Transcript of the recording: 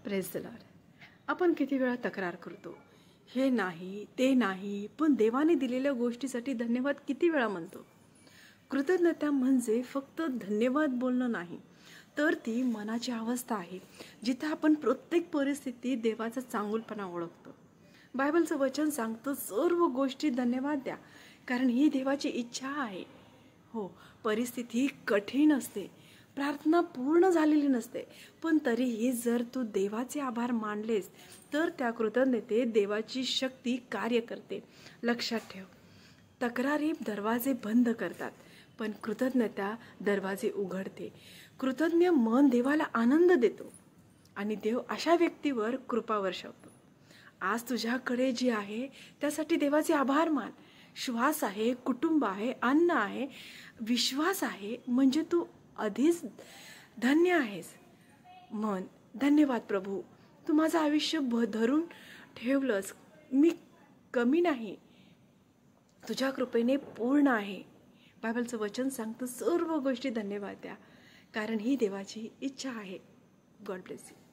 Praise the Lord. आपण किती वेळा तक्रार करतो, हे नाही ते नाही, पण देवाने दिलेल्या गोष्टीसाठी धन्यवाद किती वेळा म्हणतो. कृतज्ञता म्हणजे फक्त धन्यवाद बोलणं नाही, तर ती मनाची अवस्था आहे जिथे आपण प्रत्येक परिस्थितीत देवाचा चांगुलपणा ओळखतो. बायबलचं वचन सांगतं सर्व गोष्टी धन्यवाद द्या, कारण ही देवाची इच्छा आहे. हो, परिस्थिती कठीण असते, प्रार्थना पूर्ण झालेली नसते, पण तरीही जर तू देवाचे आभार मानलेस तर त्या कृतज्ञतेत देवाची शक्ती कार्य करते. लक्षात ठेव, तक्रारी दरवाजे बंद करतात, पण कृतज्ञता दरवाजे उघडते. कृतज्ञ मन देवाला आनंद देतो आणि देव अशा व्यक्तीवर कृपा वर्षवतो. आज तुझ्याकडे जे आहे त्यासाठी देवाचे आभार मान. श्वास आहे, कुटुंब आहे, अन्न आहे, विश्वास आहे, म्हणजे तू आधीच धन्य आहेस. मन धन्यवाद प्रभू, तू माझं आयुष्य धरून ठेवलंस. मी कमी नाही, तुझ्या कृपेने पूर्ण आहे. बायबलचं वचन सांगतं सर्व गोष्टी धन्यवाद द्या, कारण ही देवाची इच्छा आहे. God bless you.